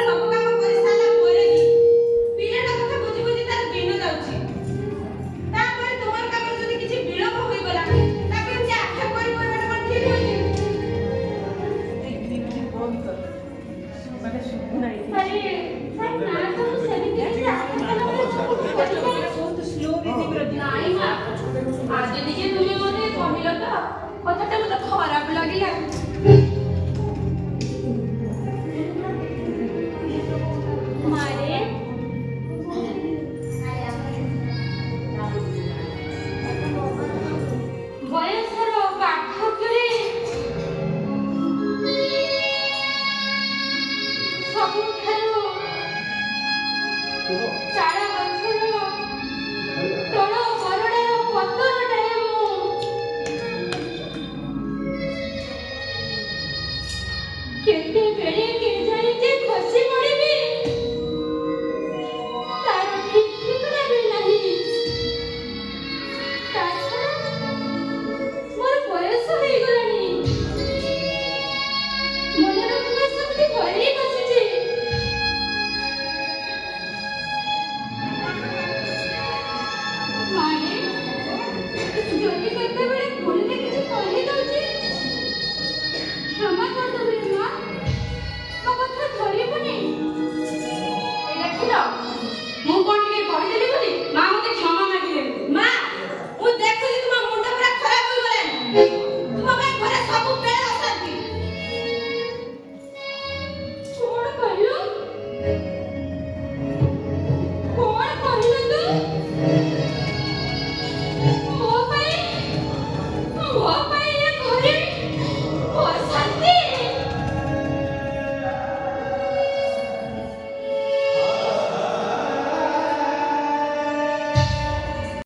सब काम कर साला परे भी पिलाटा कथा बुझी बुझी तार दिन जाउची तापर तोहर काम जदी किछि विलंब होई गला तापर जे आखा करी कोइबाटा कोन ठीक होई एक दिन बंद कर माने सुबु नाही अरे ना तो सेमिति बहुत स्लो रीति प्रति नाही ना आज निजे तुमे मते कहिलो तो कथाटा मते खराब लागिला मारे बयसर पाठकरे सबुठारु